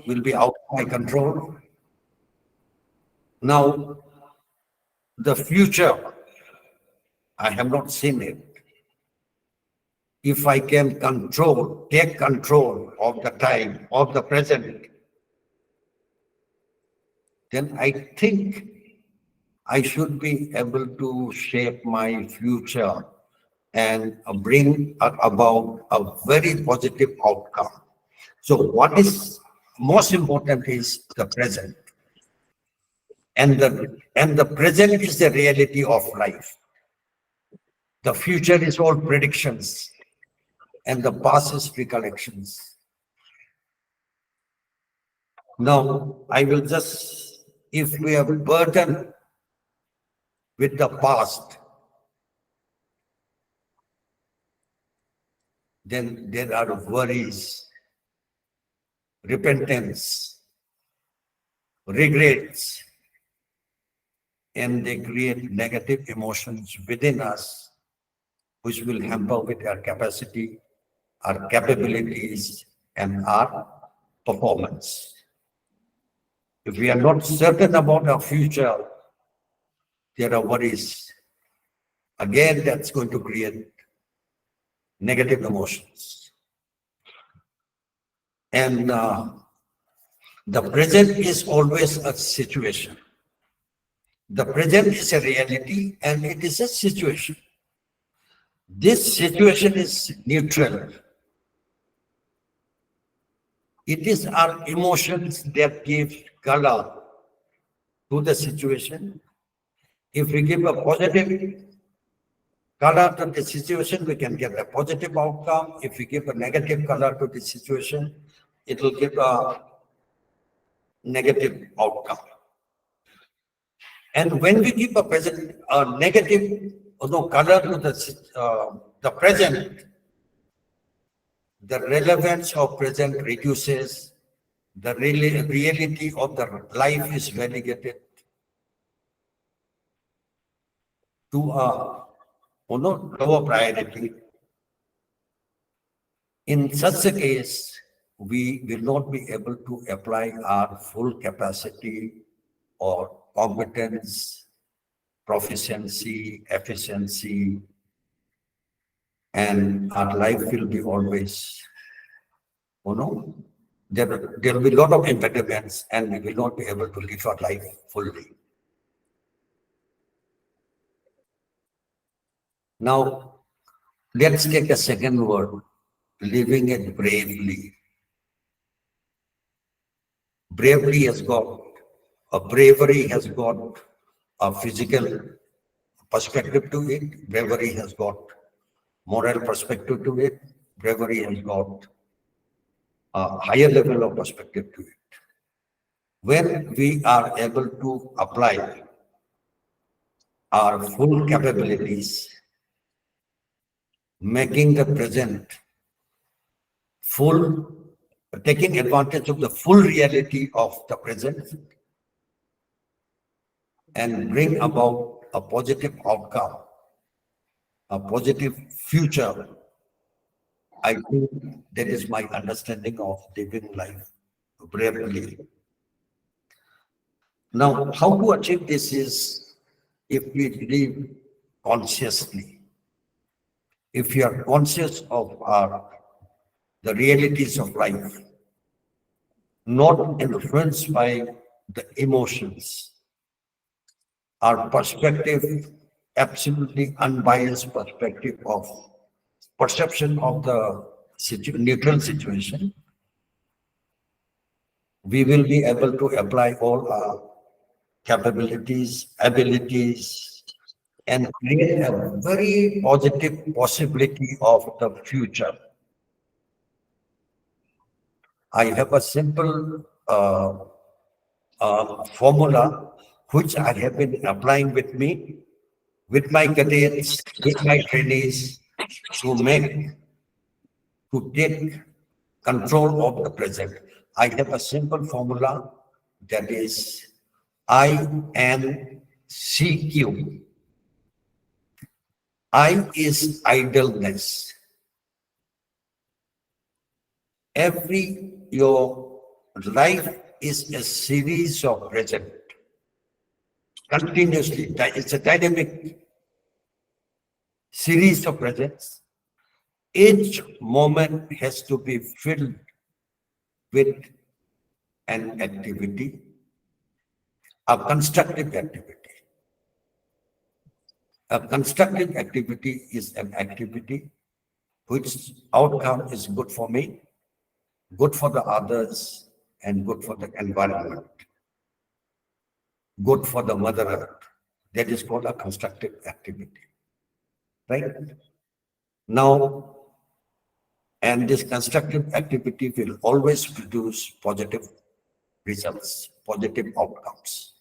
will be out of my control. Now, the future, I have not seen it. If I can take control of the time, of the present, then I think I should be able to shape my future and bring about a very positive outcome. So what is most important is the present. And the present is the reality of life. The future is all predictions, and the past is recollections. Now, I will just, if we are burdened with the past, then there are worries, repentance, regrets, and they create negative emotions within us, which will hamper with our capacity, our capabilities, and our performance. If we are not certain about our future, there are worries. Again, that's going to create negative emotions. And the present is always a situation. The present is a reality and it is a situation. This situation is neutral. It is our emotions that give color to the situation. If we give a positive color to the situation, we can get a positive outcome. If we give a negative color to the situation, it will give a negative outcome. And when we give a negative color to the present, the relevance of present reduces, the reality of the life is relegated to a lower priority. In such a case, we will not be able to apply our full capacity or competence, proficiency, efficiency, and our life will be always, there will be a lot of impediments and we will not be able to live our life fully. Now, let's take a second word, living it bravely. Bravery has got a physical perspective to it. Bravery has got moral perspective to it. Bravery has got a higher level of perspective to it. When we are able to apply our full capabilities, making the present taking advantage of the full reality of the present and bring about a positive outcome, a positive future, I think that is my understanding of living life bravely. Now, how to achieve this is if we live consciously. If you are conscious of the realities of life, not influenced by the emotions, our perspective, absolutely unbiased perspective of perception of the neutral situation, we will be able to apply all our capabilities, abilities, and create a very positive possibility of the future. I have a simple formula which I have been applying with me, with my cadets, with my trainees, to take control of the present. I have a simple formula that is INCQ. I is idleness. Your life is a series of present, continuously. It's a dynamic series of presents. Each moment has to be filled with an activity, a constructive activity. A constructive activity is an activity which outcome is good for me, good for the others, and good for the environment, good for the Mother Earth. That is called a constructive activity, right? Now, and this constructive activity will always produce positive results, positive outcomes.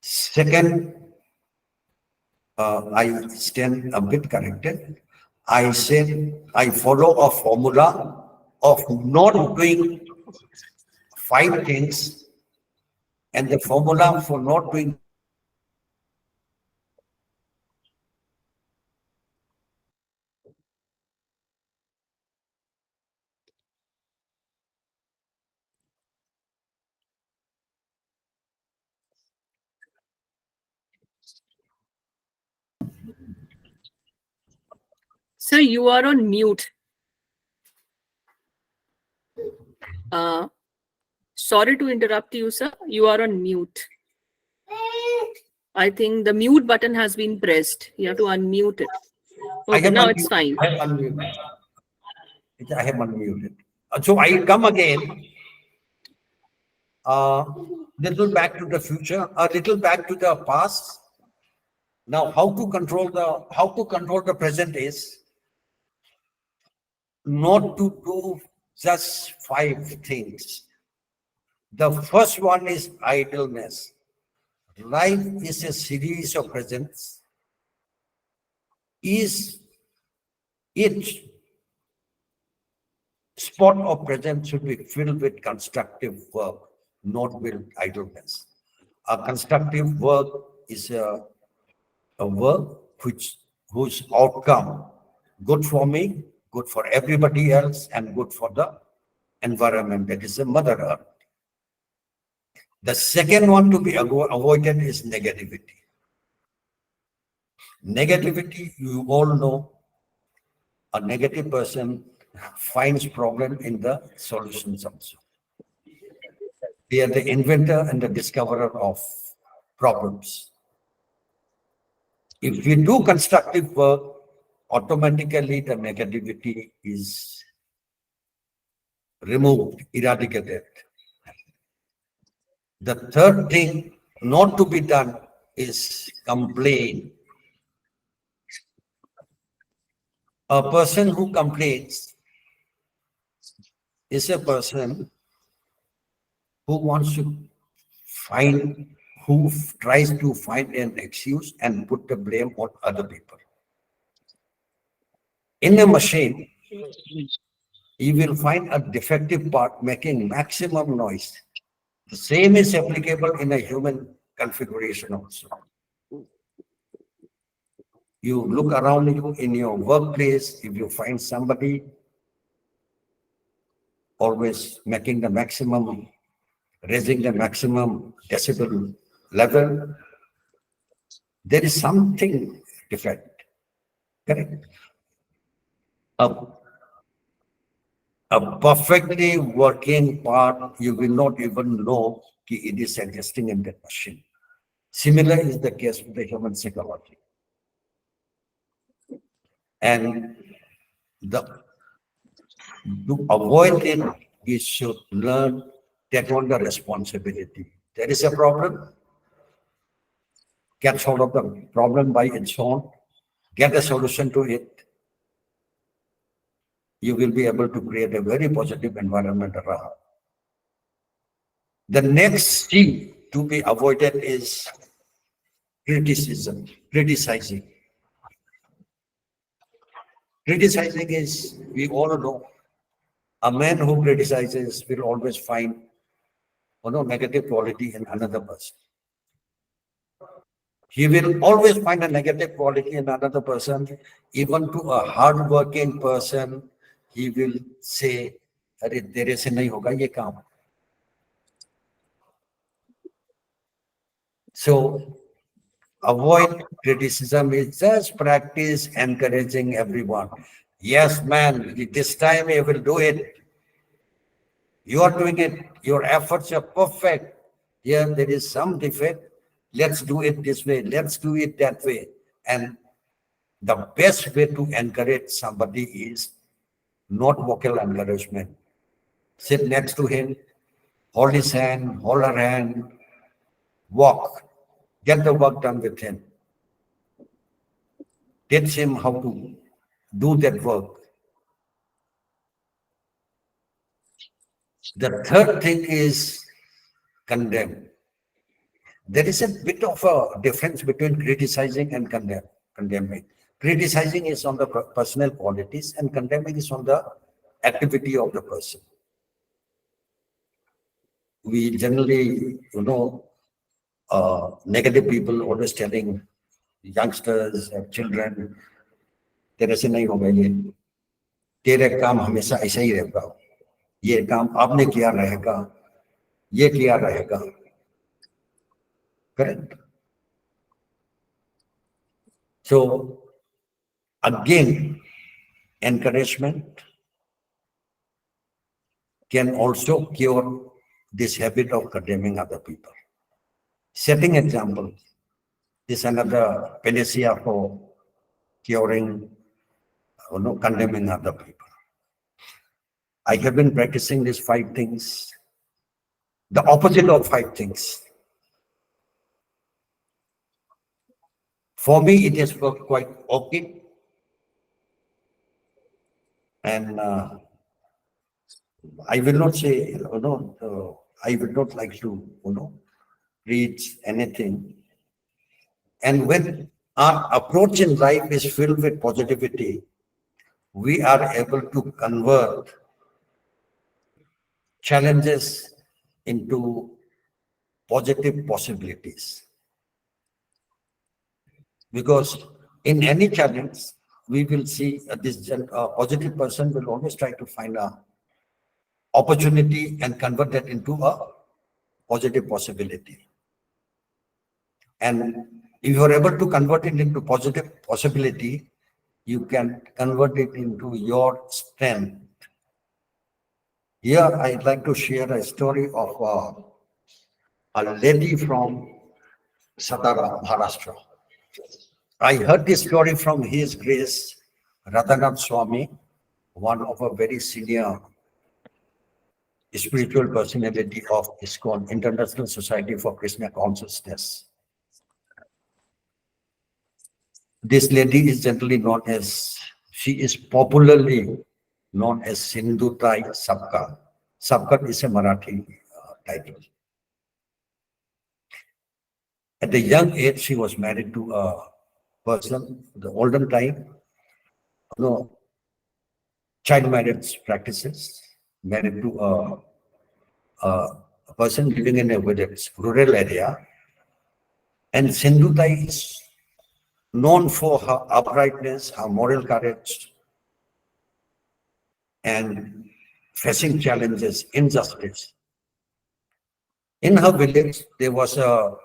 Second, I stand a bit corrected. I said I follow a formula of not doing 5 things, and the formula for not doing Sir, you are on mute. Sorry to interrupt you, sir. You are on mute. I think the mute button has been pressed. You have to unmute it. Okay, now it's fine. I have unmuted. I have unmuted. So I come again. Little back to the future, a little back to the past. Now, how to control the present is not to do just 5 things. The first one is idleness. Life is a series of presents. Each spot of present should be filled with constructive work, not with idleness. A constructive work is a work whose outcome good for me, good for everybody else, and good for the environment, that is the Mother Earth. The second one to be avoided is negativity. Negativity, you all know, a negative person finds problem in the solutions also. They are the inventor and the discoverer of problems. If we do constructive work, automatically the negativity is removed, eradicated. The third thing not to be done is complain. A person who complains is a person who wants to who tries to find an excuse and put the blame on other people. In a machine, you will find a defective part making maximum noise. The same is applicable in a human configuration also. You look around you in your workplace, if you find somebody always making the maximum, raising the maximum decibel level, there is something different. Correct? A perfectly working part, you will not even know it is existing in that machine. Similar is the case with the human psychology. And to avoid it, we should learn, take on the responsibility. There is a problem, get hold of the problem by its own, get a solution to it. You will be able to create a very positive environment around. The next thing to be avoided is criticism, criticizing. Criticizing is, we all know, a man who criticizes will always find negative quality in another person. He will always find a negative quality in another person. Even to a hard-working person, he will say, "Arey, tere se nahi hoga ye kaam." So avoid criticism is just practice encouraging everyone. Yes, man, this time you will do it. You are doing it. Your efforts are perfect. Here there is some defect. Let's do it this way. Let's do it that way. And the best way to encourage somebody is not vocal encouragement. Sit next to him, hold his hand, hold her hand, walk, get the work done with him. Teach him how to do that work. The third thing is condemn. There is a bit of a difference between criticizing and condemning. Criticizing is on the personal qualities and condemning is on the activity of the person. We generally, negative people always telling youngsters and children, तेरे से नहीं होगा ये, तेरे काम हमेशा ऐसा ही रहेगा, ये काम आपने किया रहेगा, ये किया रहेगा. Correct? So, again, encouragement can also cure this habit of condemning other people. Setting example is another panacea for curing, condemning other people. I have been practicing these 5 things, the opposite of 5 things. For me, it has worked quite okay. And I will not say, I would not like to, preach anything. And when our approach in life is filled with positivity, we are able to convert challenges into positive possibilities. Because in any challenge, we will see this positive person will always try to find a opportunity and convert that into a positive possibility. And if you are able to convert it into positive possibility, you can convert it into your strength. Here, I'd like to share a story of a lady from Satara, Maharashtra. I heard this story from His Grace Radhanath Swami, one of a very senior spiritual personality of ISKCON, International Society for Krishna Consciousness. This lady is generally known as, she is popularly known as Sindhutai Sabka. Sabka is a Marathi title. At a young age, she was married to a person, the olden time, child marriage practices, married to a person living in a village, rural area. And Sindhutai is known for her uprightness, her moral courage, and facing challenges, injustice. In her village, there was a,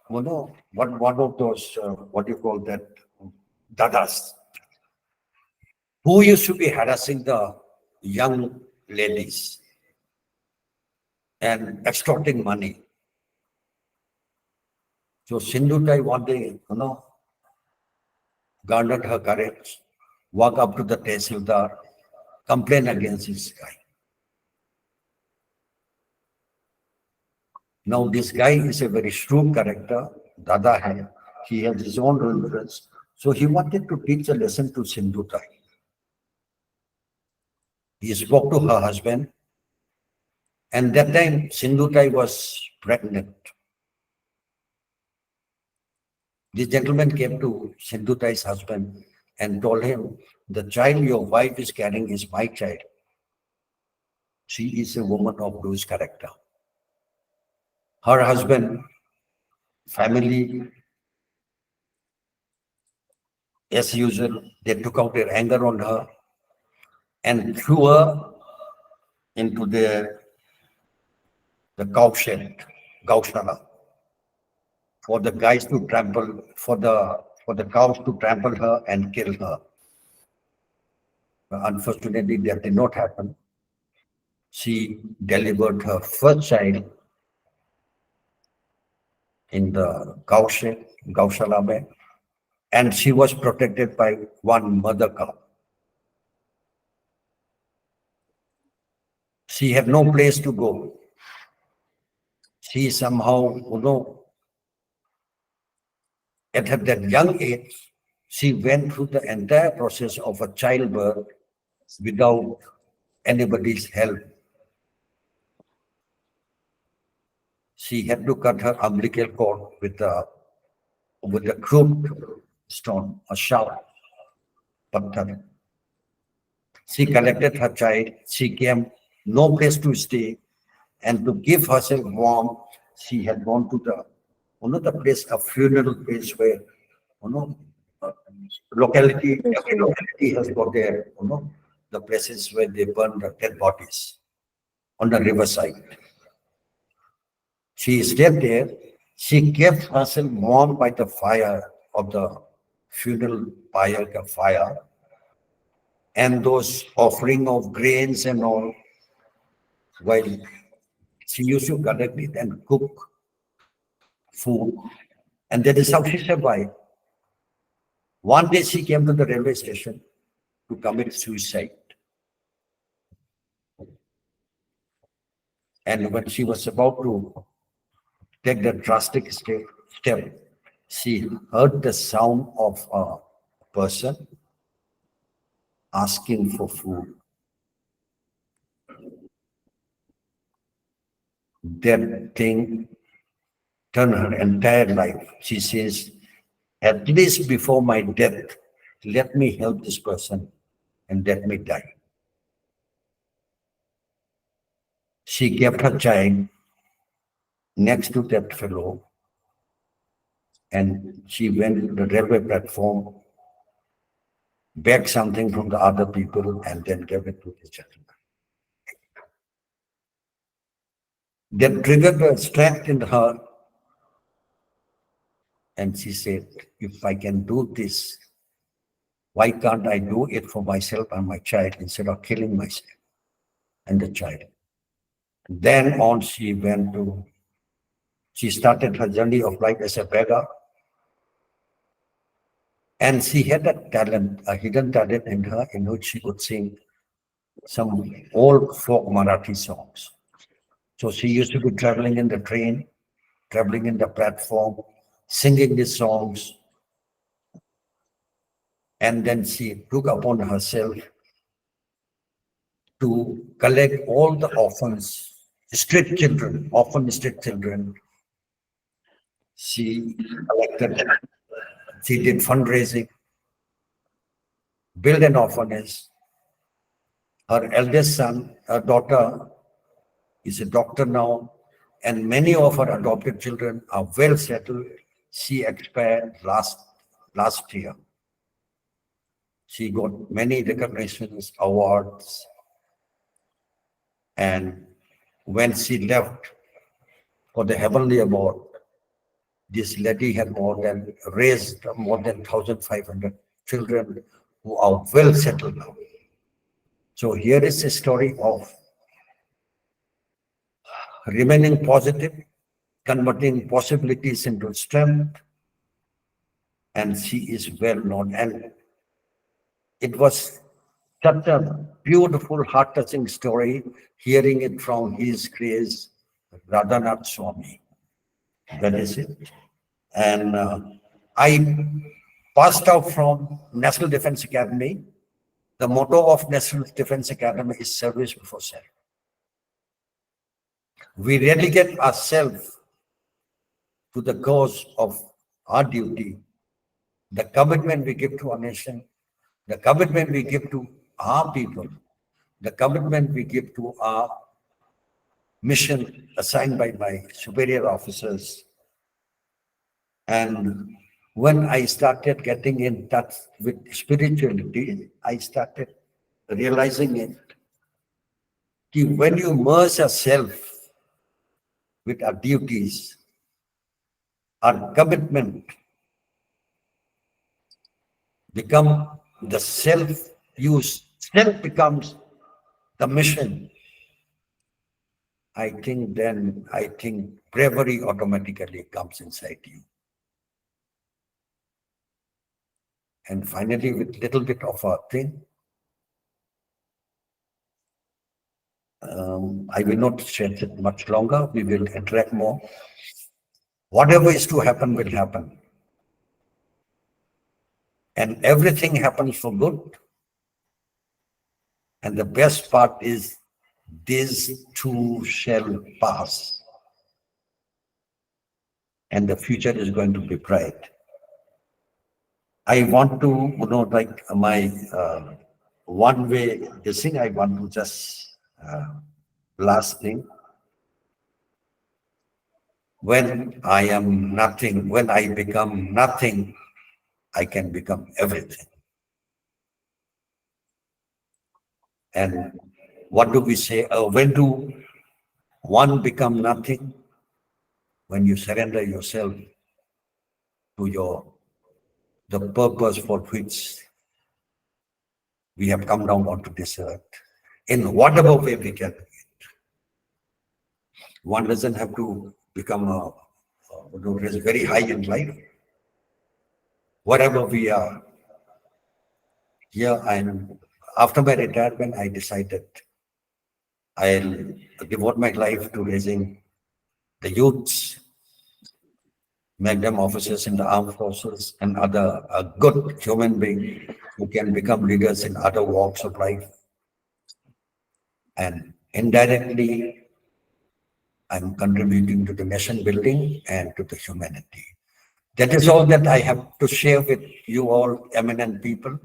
one of those, what do you call that, dadas, who used to be harassing the young ladies and extorting money. So Sindhutai one day, garnered her courage, walk up to the Tehsildar, complain against this guy. Now this guy is a very shrewd character, Dada hai. He has his own influence. So he wanted to teach a lesson to Sindhutai. He spoke to her husband, and that time Sindhutai was pregnant. This gentleman came to Sindhutai's husband and told him, the child your wife is carrying is my child. She is a woman of loose character. Her husband, family, as usual, they took out their anger on her and threw her into the cow shed, Gaushala. for the guys to trample, for the cows to trample her and kill her. Unfortunately, that did not happen. She delivered her first child in the Gaushala, and she was protected by one mother cow. She had no place to go. She somehow, at that young age, she went through the entire process of a childbirth without anybody's help. She had to cut her umbilical cord with a crude stone, a sharp patthar. She collected her child. She came no place to stay, and to give herself warmth, she had gone to the place, a funeral place where, locality, every locality has got their, the places where they burn the dead bodies on the riverside. She stayed there. She kept herself warm by the fire of the funeral fire, and those offering of grains and all, while she used to collect it and cook food, and that is how she survived. One day she came to the railway station to commit suicide. And when she was about to take the drastic step, she heard the sound of a person asking for food. That thing turned her entire life. She says, at least before my death, let me help this person and let me die. She kept her child next to that fellow, and she went to the railway platform, begged something from the other people, and then gave it to the gentleman. That triggered a strength in her, and she said, if I can do this, why can't I do it for myself and my child instead of killing myself and the child? Then on she started her journey of life as a beggar. And she had a talent, a hidden talent in her, in which she could sing some old folk Marathi songs. So she used to be traveling in the train, traveling in the platform, singing these songs. And then she took upon herself to collect all the orphans, street children, orphan street children. She collected, she did fundraising, built an orphanage. Her eldest son, her daughter, is a doctor now, and many of her adopted children are well settled. She expired last year. She got many recognitions, awards, and when she left for the Heavenly Award, this lady had raised more than 1,500 children who are well settled now. So here is a story of remaining positive, converting possibilities into strength, and she is well known. And it was such a beautiful, heart-touching story, hearing it from His Grace Radhanath Swami. That is it. And I passed out from National Defense Academy. The motto of National Defense Academy is service before self. We relegate ourselves to the cause of our duty, the commitment we give to our nation, the commitment we give to our people, the commitment we give to our mission assigned by my superior officers. And when I started getting in touch with spirituality, I started realizing it. When you merge yourself with our duties, our commitment become the self-use, self becomes the mission, I think bravery automatically comes inside you. And finally, with little bit of a thing, I will not stretch it much longer. We will interact more. Whatever is to happen will happen. And everything happens for good. And the best part is this too shall pass. And the future is going to be bright. I want to, like my one way, this thing I want to just, last thing. When I am nothing, when I become nothing, I can become everything. And what do we say? When do one become nothing? When you surrender yourself to the purpose for which we have come down onto this earth, in whatever way we can do it. One doesn't have to become very high in life. Whatever we are, here after my retirement, I decided I'll devote my life to raising the youths, make them officers in the armed forces and other good human beings who can become leaders in other walks of life. And indirectly, I'm contributing to the nation building and to the humanity. That is all that I have to share with you all, eminent people.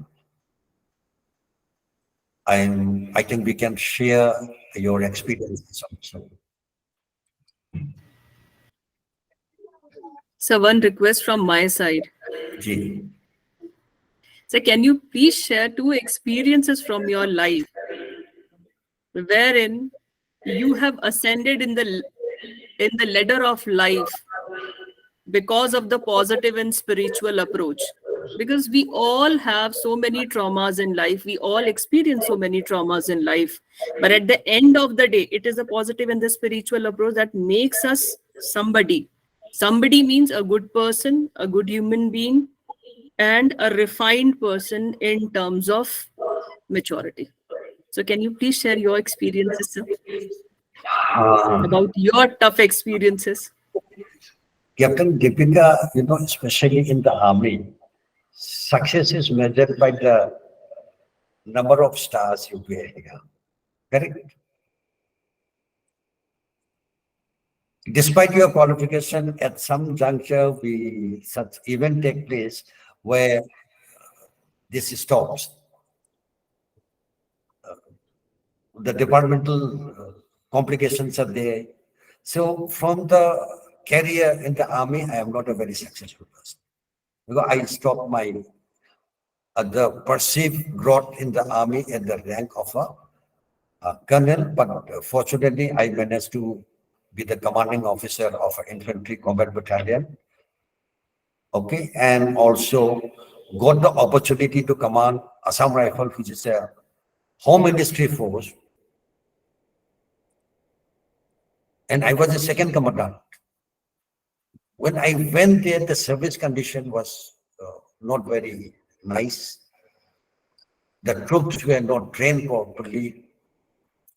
I think we can share your experiences also. So one request from my side. Ji. So can you please share 2 experiences from your life wherein you have ascended in the ladder of life because of the positive and spiritual approach? Because we all have so many traumas in life, we all experience so many traumas in life, but at the end of the day, it is the positive and the spiritual approach that makes us somebody. Somebody means a good person, a good human being, and a refined person in terms of maturity. So can you please share your experiences, sir, about your tough experiences? Captain Deepika, especially in the army, success is measured by the number of stars you wear here. Correct? Despite your qualification, at some juncture, such event take place where this stops. The departmental complications are there. So from the career in the army, I am not a very successful person. Because I stopped my the perceived growth in the army at the rank of a colonel, but fortunately I managed to be the commanding officer of an infantry combat battalion. Okay, and also got the opportunity to command Assam Rifle, which is a home ministry force. And I was the second commandant. When I went there, the service condition was not very nice. The troops were not trained properly.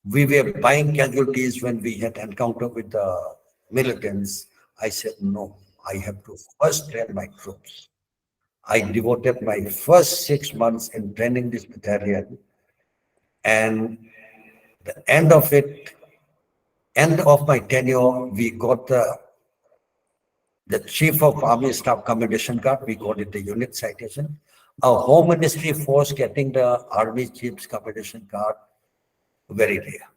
We were buying casualties when we had encounter with the militants. I said, no, I have to first train my troops. I devoted my first 6 months in training this battalion. And the end of my tenure, we got the Chief of Army Staff Commendation Card. We got it the unit citation. Our Home Ministry force getting the Army Chief's Commendation Card, very rare.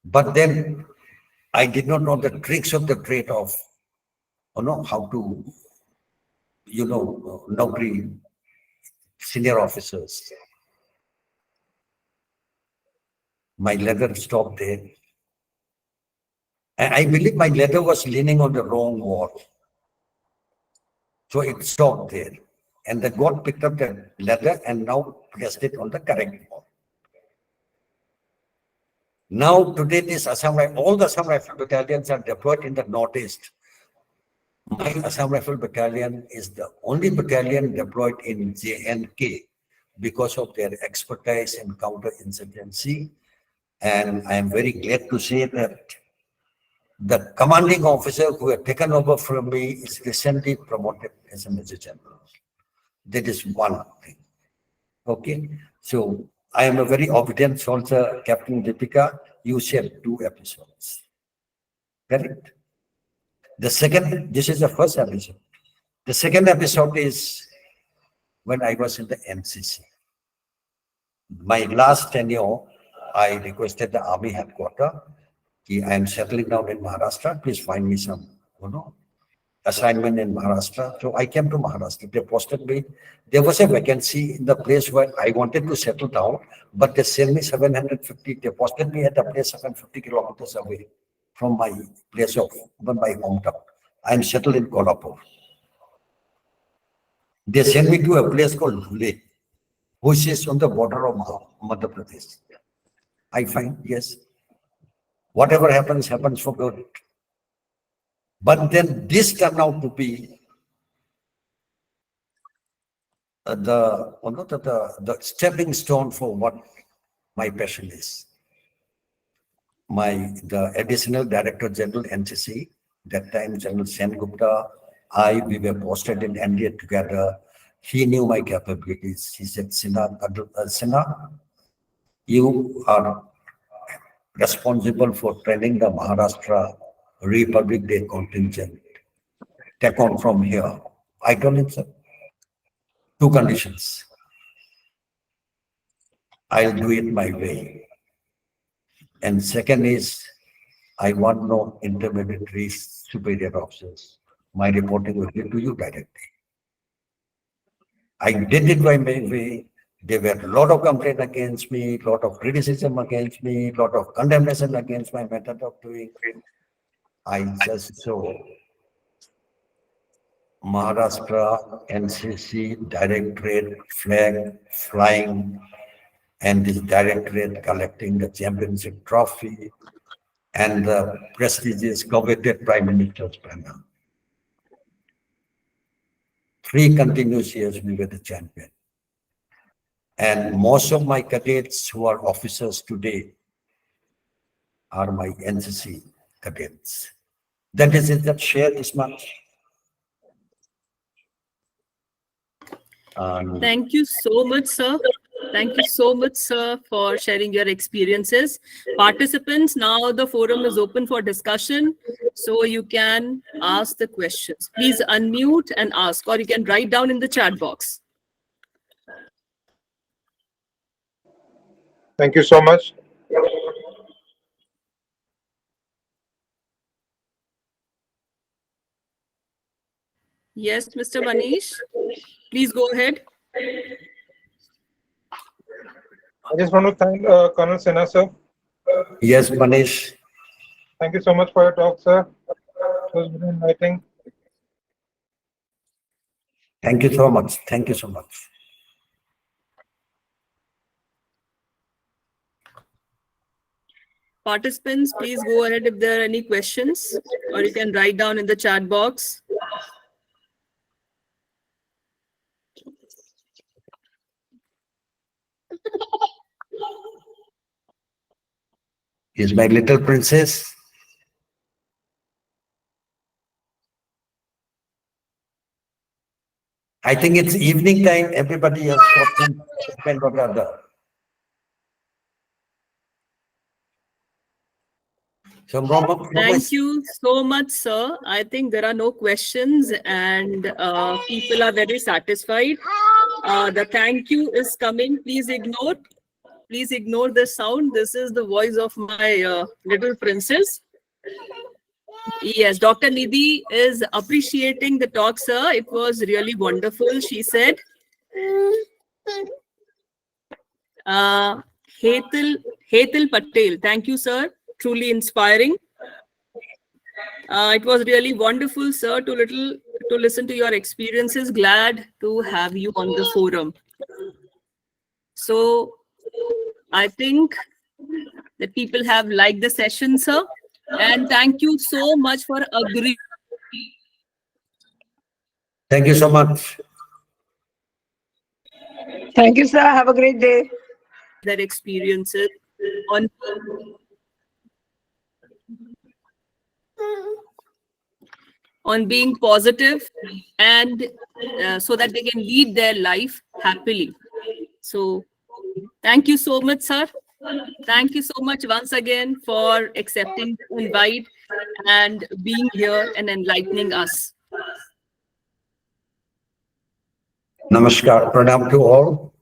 But then I did not know the tricks of the trade of, how to, Naukri senior officers. My leather stopped there. And I believe my letter was leaning on the wrong wall. So it stopped there. And the God picked up the letter and now placed it on the correct wall. Now today this Assam Rifle, all the Assam Rifle battalions are deployed in the Northeast. My Assam Rifle Battalion is the only battalion deployed in J&K because of their expertise in counterinsurgency. And I am very glad to say that the commanding officer who had taken over from me is recently promoted as a Major General. That is one thing. Okay. So I am a very obedient soldier, Captain Deepika. You shared 2 episodes. Correct? The second, this is the first episode. The second episode is when I was in the NCC. My last tenure, I requested the Army headquarters, I am settling down in Maharashtra, please find me some, assignment in Maharashtra. So I came to Maharashtra, they posted me. There was a vacancy in the place where I wanted to settle down, but they sent me 750, they posted me at a place 750 kilometers away from my place of, my hometown. I am settled in Kolhapur. They sent me to a place called Dhule, which is on the border of Madhya Pradesh. I find, yes, whatever happens, happens for good. But then this turned out to be the stepping stone for what my passion is. The additional Director General NCC, that time General Sen Gupta, we were posted in India together. He knew my capabilities. He said, Sinha, you are responsible for training the Maharashtra Republic Day contingent. Take on from here. I told him, sir, 2 conditions. I'll do it my way. And second is, I want no intermediary superior officers. My reporting will be to you directly. I did it by my way. There were a lot of complaints against me, a lot of criticism against me, a lot of condemnation against my method of doing it. I just saw Maharashtra NCC Directorate flag flying and this Directorate collecting the championship trophy and the prestigious coveted Prime Minister's banner. 3 continuous years we were the champion. And most of my cadets who are officers today are my NCC cadets. That is it, that share this much. Thank you so much, sir. Thank you so much, sir, for sharing your experiences. Participants, now the forum is open for discussion, so you can ask the questions. Please unmute and ask, or you can write down in the chat box. Thank you so much. Yes, Mr. Manish, please go ahead. I just want to thank Colonel Sinha, sir. Yes, Manish. Thank you so much for your talk, sir. It was very enlightening. Thank you so much. Thank you so much. Participants, please go ahead if there are any questions, or you can write down in the chat box. Is my little princess. I think it's evening time. Everybody has something to spend on the other. Thank you so much, sir. I think there are no questions and people are very satisfied. The thank you is coming. Please ignore the sound. This is the voice of my little princess. Yes, Dr. Nidhi is appreciating the talk, sir. It was really wonderful, she said. Hetal Patel, thank you, sir. Truly inspiring. It was really wonderful, sir, to listen to your experiences. Glad to have you on the forum. So I think that people have liked the session, sir. And thank you so much for agreeing Thank you so much. Thank you, sir. Have a great day. their experiences on being positive and so that they can lead their life happily. So thank you so much, sir. Thank you so much once again for accepting the invite and being here and enlightening us. Namaskar. Pranam to all.